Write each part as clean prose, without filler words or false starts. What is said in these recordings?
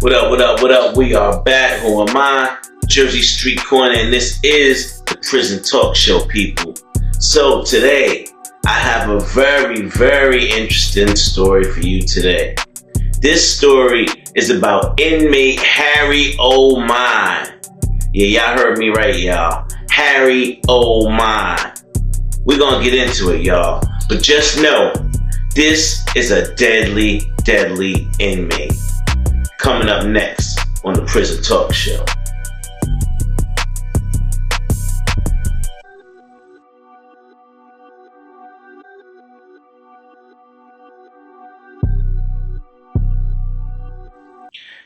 What up, what up, what up? We are back. Who am I? Jersey Street Corner, and this is the Prison Talk Show, people. So today, I have a very, very interesting story for you today. This story is about inmate Harry Oh My. Yeah, y'all heard me right, y'all. Harry Oh My. We're gonna get into it, y'all. But just know, this is a deadly, deadly inmate. Coming up next on the Prison Talk Show.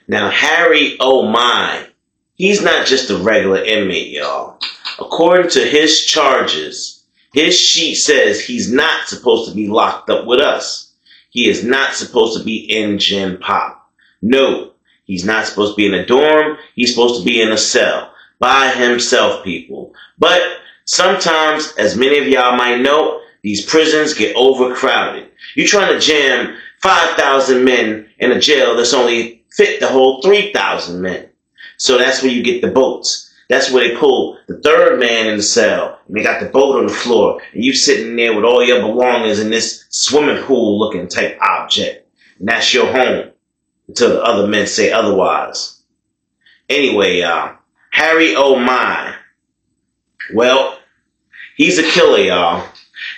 Now, Harry Oh My, he's not just a regular inmate, y'all. According to his charges, his sheet says he's not supposed to be locked up with us. He is not supposed to be in Gen Pop. No, he's not supposed to be in a dorm. He's supposed to be in a cell by himself, people. But sometimes, as many of y'all might know, these prisons get overcrowded. You're trying to jam 5,000 men in a jail that's only fit to hold 3,000 men. So that's where you get the boats. That's where they pull the third man in the cell. And they got the boat on the floor. And you sitting there with all your belongings in this swimming pool looking type object. And that's your home until the other men say otherwise. Anyway, y'all, Harry Oh My. Well, he's a killer, y'all.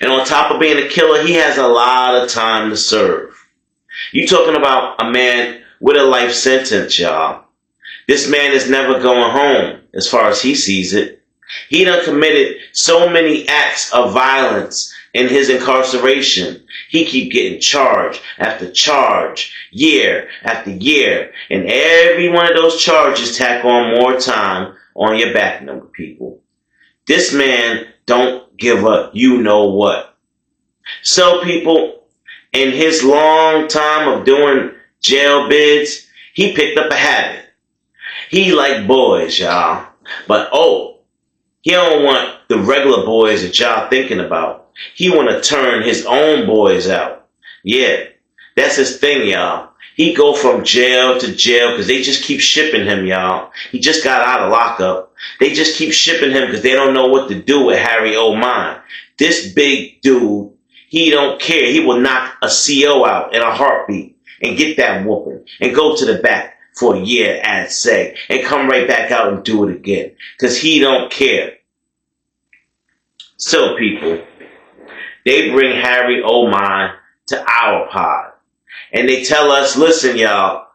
And on top of being a killer, he has a lot of time to serve. You talking about a man with a life sentence, y'all. This man is never going home, as far as he sees it. He done committed so many acts of violence in his incarceration. He keep getting charge after charge, year after year. And every one of those charges tack on more time on your back number, people. This man don't give a you know what. So, people, in his long time of doing jail bids, he picked up a habit. He like boys, y'all. But he don't want the regular boys that y'all thinking about. He want to turn his own boys out. Yeah, that's his thing, y'all. He go from jail to jail because they just keep shipping him, y'all. He just got out of lockup. They just keep shipping him because they don't know what to do with Harry Oh My. This big dude, he don't care. He will knock a CO out in a heartbeat and get that whooping and go to the back for a year, I'd say, and come right back out and do it again because he don't care. So, people, they bring Harry Oh My to our pod. And they tell us, listen, y'all,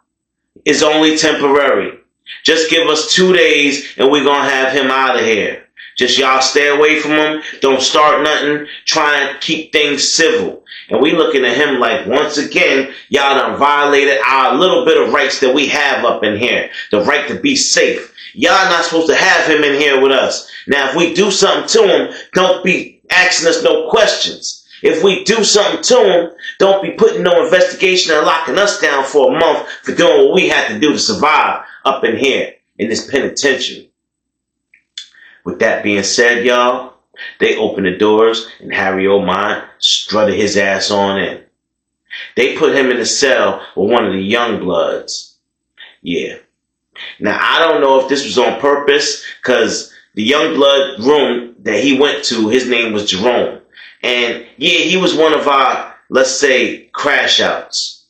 it's only temporary. Just give us 2 days and we're going to have him out of here. Just y'all stay away from him. Don't start nothing. Try and keep things civil. And we looking at him like, once again, y'all done violated our little bit of rights that we have up in here. The right to be safe. Y'all not supposed to have him in here with us. Now, if we do something to him, don't be asking us no questions. If we do something to him, don't be putting no investigation and locking us down for a month for doing what we had to do to survive up in here in this penitentiary. With that being said, y'all, they opened the doors and Harry Oh My strutted his ass on in. They put him in a cell with one of the young bloods. Yeah. Now, I don't know if this was on purpose because the young blood room that he went to, his name was Jerome. And yeah, he was one of our, let's say, crash outs.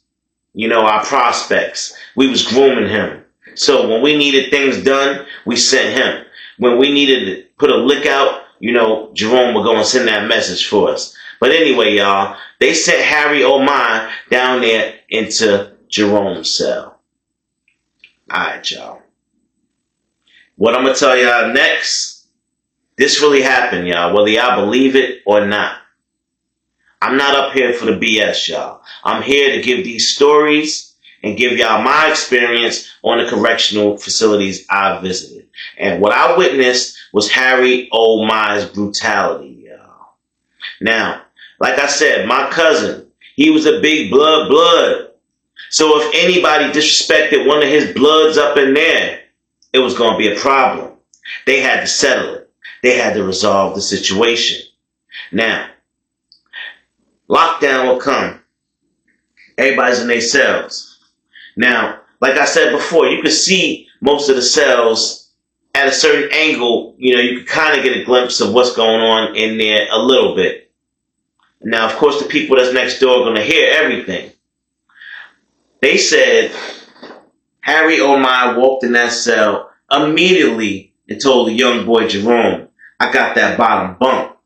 You know, our prospects. We was grooming him. So when we needed things done, we sent him. When we needed to put a lick out, you know, Jerome would go and send that message for us. But anyway, y'all, they sent Harry Oh My down there into Jerome's cell. Alright, y'all. What I'm going to tell y'all next, this really happened, y'all, whether y'all believe it or not. I'm not up here for the BS, y'all. I'm here to give these stories and give y'all my experience on the correctional facilities I visited. And what I witnessed was Harry Oh My's brutality, y'all. Now, like I said, my cousin, he was a big blood. So if anybody disrespected one of his bloods up in there, it was going to be a problem. They had to settle it. They had to resolve the situation. Now, lockdown will come. Everybody's in their cells. Now, like I said before, you could see most of the cells at a certain angle. You could kind of get a glimpse of what's going on in there a little bit. Now, of course, the people that's next door are going to hear everything. They said Harry O'Mai walked in that cell immediately and told the young boy Jerome, "I got that bottom bunk,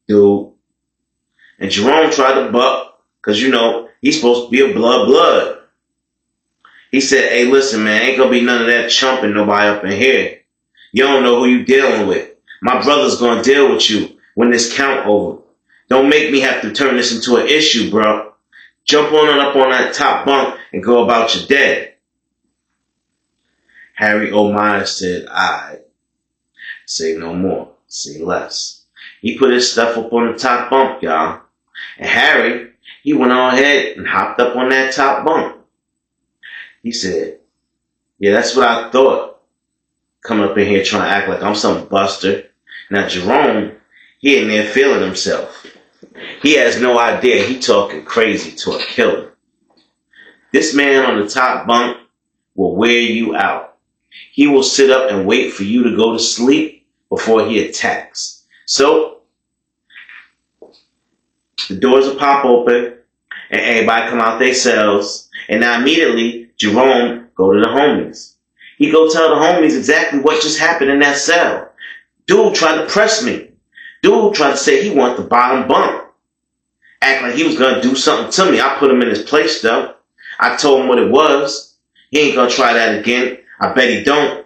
dude." And Jerome tried to buck because, he's supposed to be a blood. He said, "Hey, listen, man, ain't going to be none of that chumping nobody up in here. You don't know who you dealing with. My brother's going to deal with you when this count over. Don't make me have to turn this into an issue, bro. Jump on and up on that top bunk and go about your day." Harry O'Mai said, "I say no more, say less." He put his stuff up on the top bunk, y'all. And Harry, he went on ahead and hopped up on that top bunk. He said, "Yeah, that's what I thought. Coming up in here trying to act like I'm some buster." Now Jerome, he in there feeling himself. He has no idea he talking crazy to a killer. This man on the top bunk will wear you out. He will sit up and wait for you to go to sleep before he attacks. So, the doors will pop open and everybody come out their cells. And now immediately, Jerome go to the homies. He go tell the homies exactly what just happened in that cell. Dude tried to press me. Dude tried to say he want the bottom bunk. Act like he was going to do something to me. I put him in his place, though. I told him what it was. He ain't going to try that again. I bet he don't.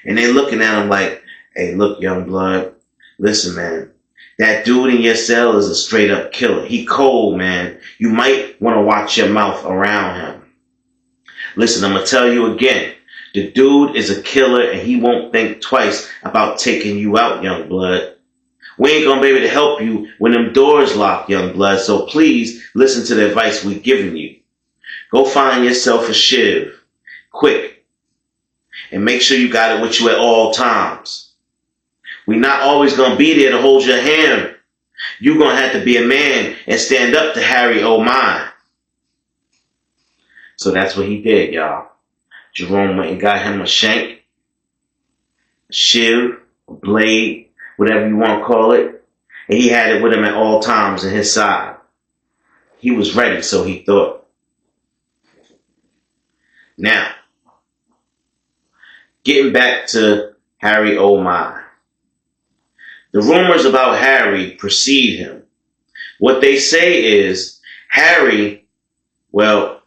And they looking at him like, "Hey, look, young blood. Listen, man. That dude in your cell is a straight up killer. He cold, man. You might want to watch your mouth around him. Listen, I'm going to tell you again. The dude is a killer and he won't think twice about taking you out, young blood. We ain't going to be able to help you when them doors lock, young blood. So please listen to the advice we're giving you. Go find yourself a shiv. Quick. And make sure you got it with you at all times. We're not always going to be there to hold your hand. You're going to have to be a man and stand up to Harry O'Mai." So that's what he did, y'all. Jerome went and got him a shank, a shiv, a blade, whatever you want to call it. And he had it with him at all times in his side. He was ready, so he thought. Now, getting back to Harry O'Mai. The rumors about Harry precede him. What they say is, Harry, well,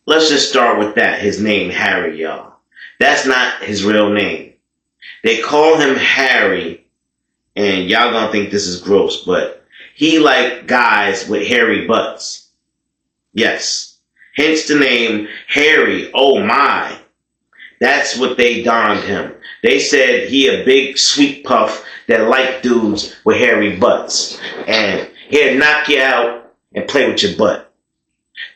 let's just start with that. His name, Harry, y'all. That's not his real name. They call him Harry, and y'all gonna think this is gross, but he like guys with hairy butts. Yes. Hence the name Harry O'Mai. That's what they donned him. They said he a big sweet puff that like dudes with hairy butts. And he'll knock you out and play with your butt.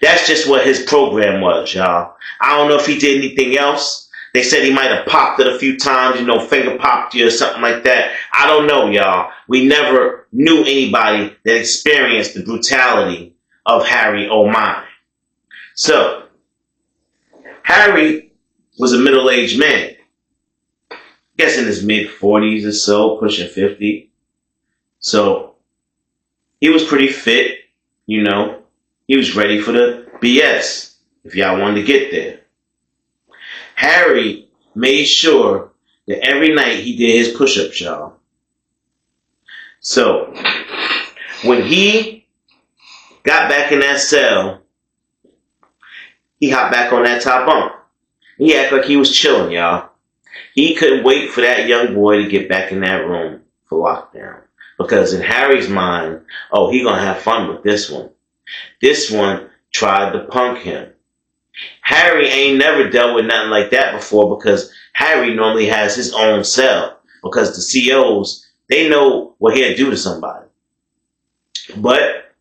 That's just what his program was, y'all. I don't know if he did anything else. They said he might have popped it a few times, finger popped you or something like that. I don't know, y'all. We never knew anybody that experienced the brutality of Harry O'Mai. So, Harry was a middle-aged man. I guess in his mid-40s or so, pushing 50. So, he was pretty fit, He was ready for the BS, if y'all wanted to get there. Harry made sure that every night he did his push-ups, y'all. So, when he got back in that cell, he hopped back on that top bunk. He acted like he was chilling, y'all. He couldn't wait for that young boy to get back in that room for lockdown. Because in Harry's mind, he gonna have fun with this one. This one tried to punk him. Harry ain't never dealt with nothing like that before because Harry normally has his own cell. Because the COs, they know what he'll do to somebody. But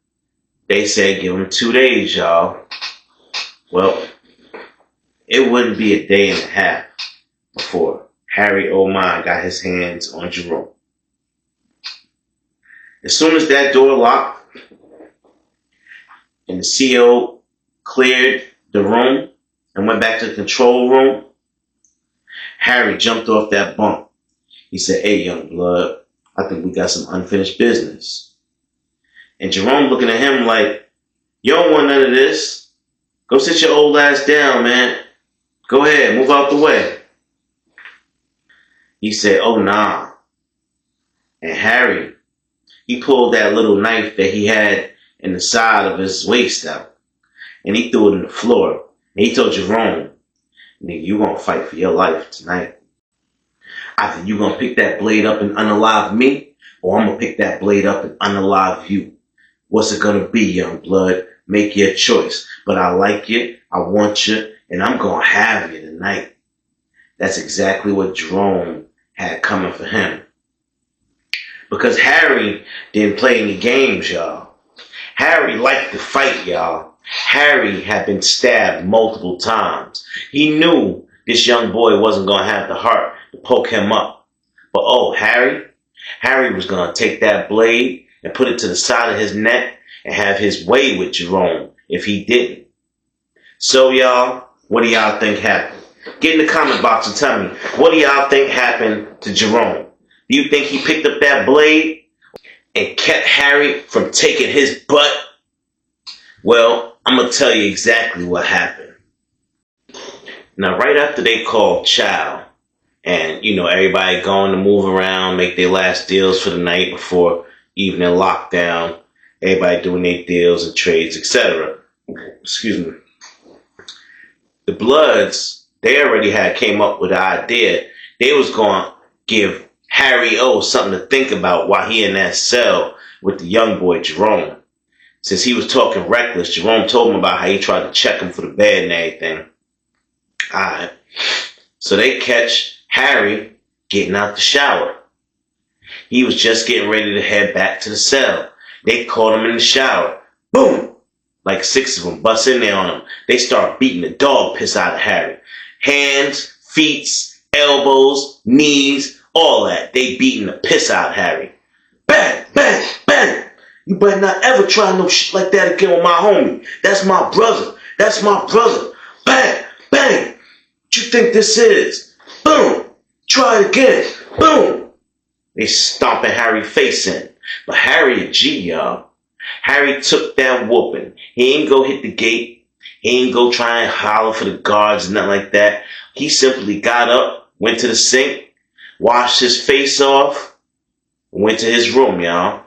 they said give him 2 days, y'all. Well, it wouldn't be a day and a half before Harry O'Mai got his hands on Jerome. As soon as that door locked and the CO cleared the room, and went back to the control room, Harry jumped off that bunk. He said, "Hey, young blood, I think we got some unfinished business." And Jerome looking at him like, "You don't want none of this. Go sit your old ass down, man. Go ahead, move out the way." He said, "Oh, nah." And Harry, he pulled that little knife that he had in the side of his waist out, and he threw it on the floor. And he told Jerome, "Nigga, you gonna fight for your life tonight. Either you gonna pick that blade up and unalive me, or I'm gonna pick that blade up and unalive you. What's it gonna be, young blood? Make your choice. But I like you, I want you, and I'm gonna have you tonight." That's exactly what Jerome had coming for him. Because Harry didn't play any games, y'all. Harry liked to fight, y'all. Harry had been stabbed multiple times. He knew this young boy wasn't going to have the heart to poke him up. But Harry was going to take that blade and put it to the side of his neck and have his way with Jerome if he didn't. So, y'all, what do y'all think happened? Get in the comment box and tell me, what do y'all think happened to Jerome? Do you think he picked up that blade and kept Harry from taking his butt? Well, I'm going to tell you exactly what happened. Now, right after they called chow, and, everybody going to move around, make their last deals for the night before evening lockdown, everybody doing their deals and trades, etc. Excuse me. The Bloods, they already came up with the idea. They was going to give Harry O something to think about while he in that cell with the young boy Jerome. Since he was talking reckless, Jerome told him about how he tried to check him for the bed and everything. Alright. So they catch Harry getting out the shower. He was just getting ready to head back to the cell. They caught him in the shower. Boom! Like 6 of them bust in there on him. They start beating the dog piss out of Harry. Hands, feet, elbows, knees, all that. They beating the piss out of Harry. Bang, bang, bang. You better not ever try no shit like that again with my homie. That's my brother. That's my brother. Bang, bang. What you think this is? Boom. Try it again. Boom. They stomping Harry's face in. But Harry a G, y'all. Harry took that whooping. He ain't go hit the gate. He ain't go try and holler for the guards and nothing like that. He simply got up, went to the sink, washed his face off, went to his room, y'all.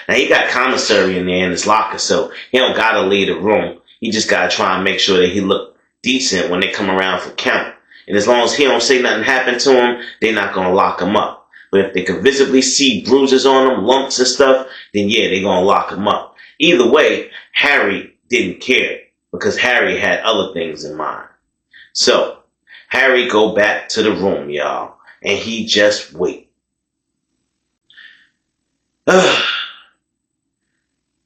Now, he got commissary in there in his locker, so he don't gotta leave the room. He just gotta try and make sure that he look decent when they come around for count. And as long as he don't say nothing happened to him, they not gonna lock him up. But if they can visibly see bruises on him, lumps and stuff, then yeah, they gonna lock him up. Either way, Harry didn't care because Harry had other things in mind. So, Harry go back to the room, y'all, and he just wait.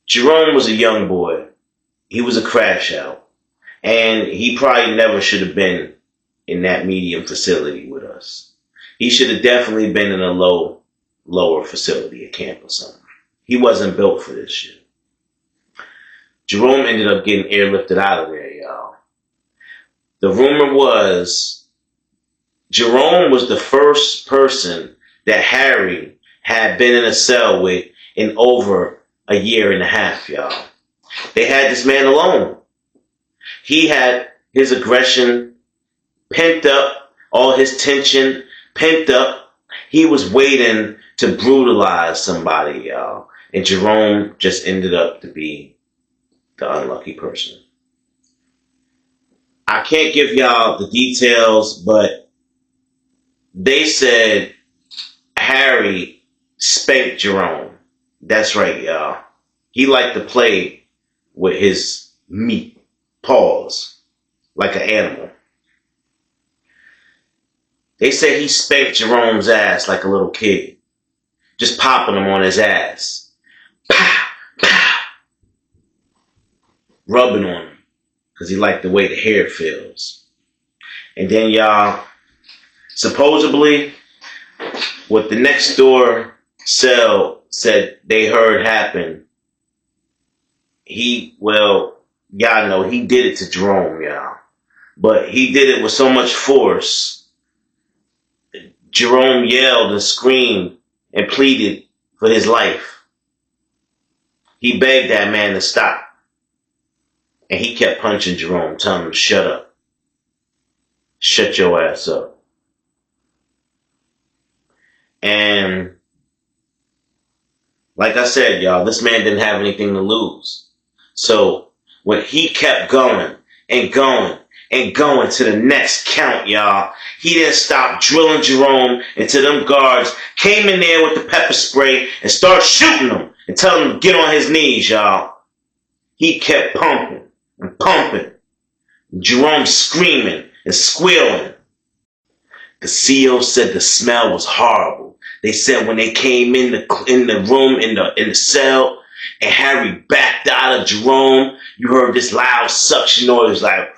Jerome was a young boy. He was a crash out. And he probably never should have been in that medium facility with us. He should have definitely been in a lower facility, a camp or something. He wasn't built for this shit. Jerome ended up getting airlifted out of there, y'all. The rumor was Jerome was the first person that Harry had been in a cell with in over a year and a half, y'all. They had this man alone. He had his aggression pent up, all his tension pent up. He was waiting to brutalize somebody, y'all. And Jerome just ended up to be the unlucky person. I can't give y'all the details, but they said Harry spanked Jerome. That's right, y'all. He liked to play with his meat, paws, like an animal. They say he spanked Jerome's ass like a little kid, just popping him on his ass. Pow, pow. Rubbing on him, because he liked the way the hair feels. And then, y'all, supposedly, what the next door cell said they heard happen, y'all know he did it to Jerome, y'all. But he did it with so much force. Jerome yelled and screamed and pleaded for his life. He begged that man to stop. And he kept punching Jerome, telling him to shut up. Shut your ass up. And like I said, y'all, this man didn't have anything to lose. So when he kept going and going and going to the next count, y'all, he didn't stop drilling Jerome until them guards came in there with the pepper spray and started shooting him and telling him to get on his knees, y'all. He kept pumping and pumping. Jerome screaming and squealing. The CO said the smell was horrible. They said when they came in the room, in the cell, and Harry backed out of Jerome, you heard this loud suction noise like,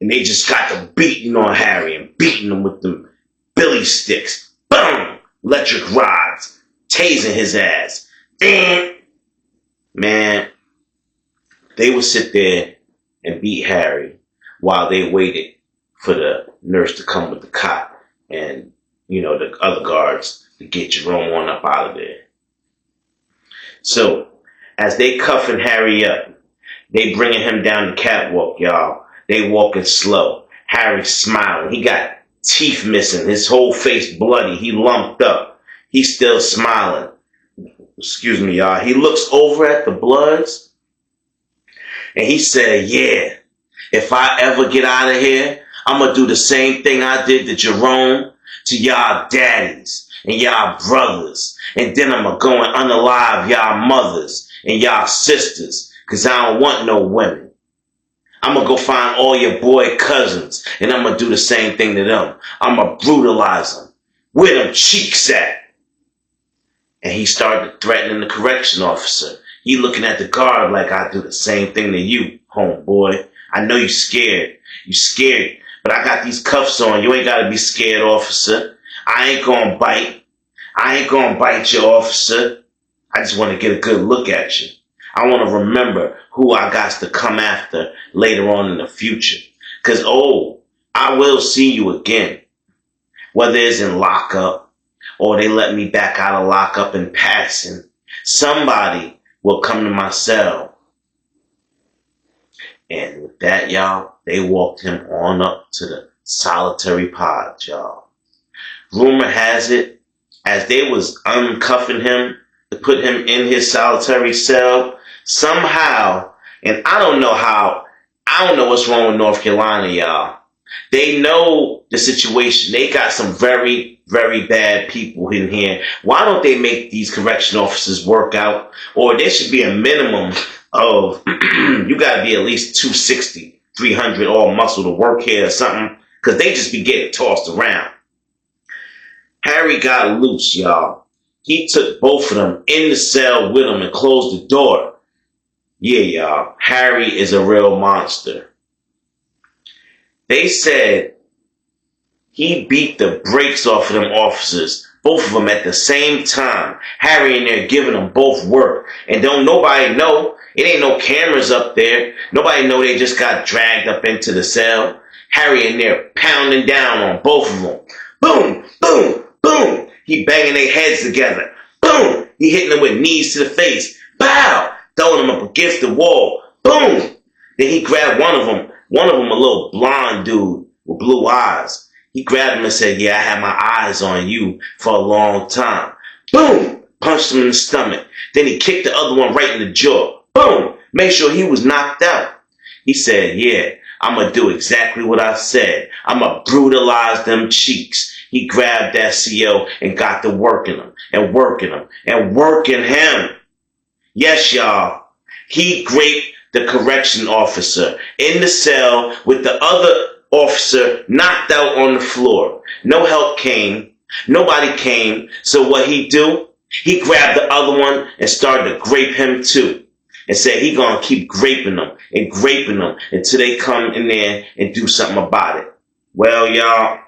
and they just got to beating on Harry and beating him with them billy sticks. Boom! Electric rods. Tasing his ass. Man, they would sit there and beat Harry while they waited for the nurse to come with the cot and, the other guards to get Jerome on up out of there. So, as they cuffing Harry up, they bringing him down the catwalk, y'all. They walking slow. Harry smiling. He got teeth missing. His whole face bloody. He lumped up. He's still smiling. Excuse me, y'all. He looks over at the Bloods and he said, yeah, if I ever get out of here, I'm going to do the same thing I did to Jerome, to y'all daddies and y'all brothers. And then I'm going to go and unalive y'all mothers and y'all sisters, because I don't want no women. I'm going to go find all your boy cousins and I'm going to do the same thing to them. I'm going to brutalize them. Where them cheeks at? And he started threatening the correction officer. He looking at the guard like, I do the same thing to you, homeboy. I know you scared. You scared. But I got these cuffs on. You ain't got to be scared, officer. I ain't going to bite. I ain't going to bite you, officer. I just want to get a good look at you. I want to remember who I got to come after later on in the future. Because, I will see you again. Whether it's in lockup or they let me back out of lockup in passing, somebody will come to my cell. And with that, y'all, they walked him on up to the solitary pod, y'all. Rumor has it, as they was uncuffing him to put him in his solitary cell, somehow, and I don't know what's wrong with North Carolina, y'all. They know the situation. They got some very, very bad people in here. Why don't they make these correction officers work out? Or there should be a minimum of, you got to be at least 260, 300 all muscle to work here or something, because they just be getting tossed around. Harry got loose, y'all. He took both of them in the cell with him and closed the door. Yeah, y'all, Harry is a real monster. They said he beat the brakes off of them officers, both of them at the same time. Harry in there giving them both work. And don't nobody know. It ain't no cameras up there. Nobody know they just got dragged up into the cell. Harry in there pounding down on both of them. Boom, boom, boom. He banging their heads together. Boom. He hitting them with knees to the face. Bow. Throwing them up against the wall. Boom. Then he grabbed one of them, a little blonde dude with blue eyes. He grabbed him and said, yeah, I had my eyes on you for a long time. Boom. Punched him in the stomach. Then he kicked the other one right in the jaw. Boom. Made sure he was knocked out. He said, yeah, I'm going to do exactly what I said. I'm going to brutalize them cheeks. He grabbed that CO and got to working him and working him and working him. Yes, y'all. He raped the correction officer in the cell with the other officer knocked out on the floor. No help came. Nobody came. So what he do? He grabbed the other one and started to grape him too. And said he gonna keep graping them until they come in there and do something about it. Well, y'all,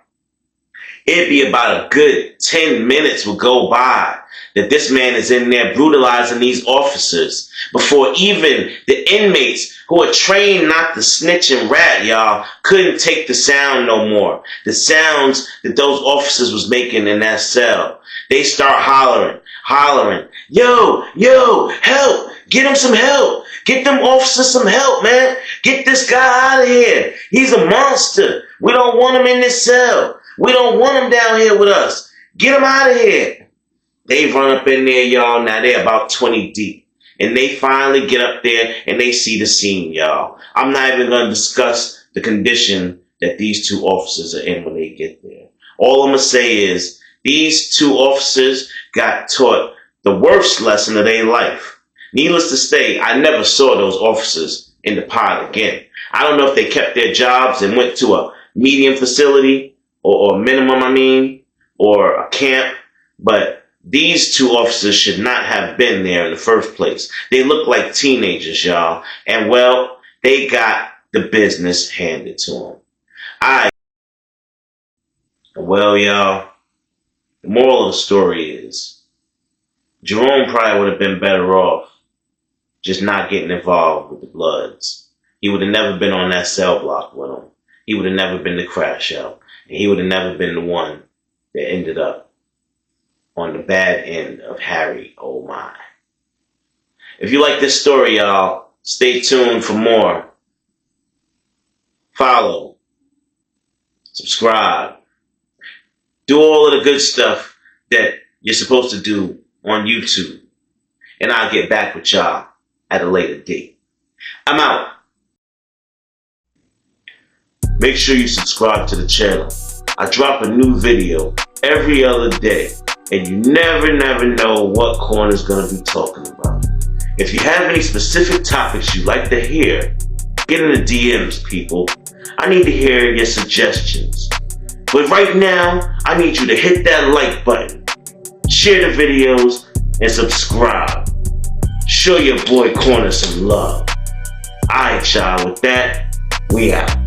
It'd be about a good 10 minutes would go by that this man is in there brutalizing these officers before even the inmates who are trained not to snitch and rat, y'all, couldn't take the sound no more. The sounds that those officers was making in that cell. They start hollering, yo, help, get him some help. Get them officers some help, man. Get this guy out of here. He's a monster. We don't want him in this cell. We don't want him down here with us. Get him out of here. They run up in there, y'all. Now they're about 20 deep. And they finally get up there and they see the scene, y'all. I'm not even going to discuss the condition that these two officers are in when they get there. All I'm going to say is these two officers got taught the worst lesson of their life. Needless to say, I never saw those officers in the pod again. I don't know if they kept their jobs and went to a medium facility or minimum, or a camp, but these two officers should not have been there in the first place. They look like teenagers, y'all, and well, they got the business handed to them. Well, y'all, the moral of the story is Jerome probably would have been better off just not getting involved with the Bloods. He would have never been on that cell block with them. He would have never been the crash out. And he would have never been the one that ended up on the bad end of Harry, oh my. If you like this story, y'all, stay tuned for more. Follow. Subscribe. Do all of the good stuff that you're supposed to do on YouTube. And I'll get back with y'all at a later date. I'm out. Make sure you subscribe to the channel. I drop a new video every other day, and you never know what corner's gonna be talking about. If you have any specific topics you'd like to hear, get in the DMs, people. I need to hear your suggestions. But right now, I need you to hit that like button, share the videos, and subscribe. Show your boy Corner some love. Alright, y'all, with that, we out.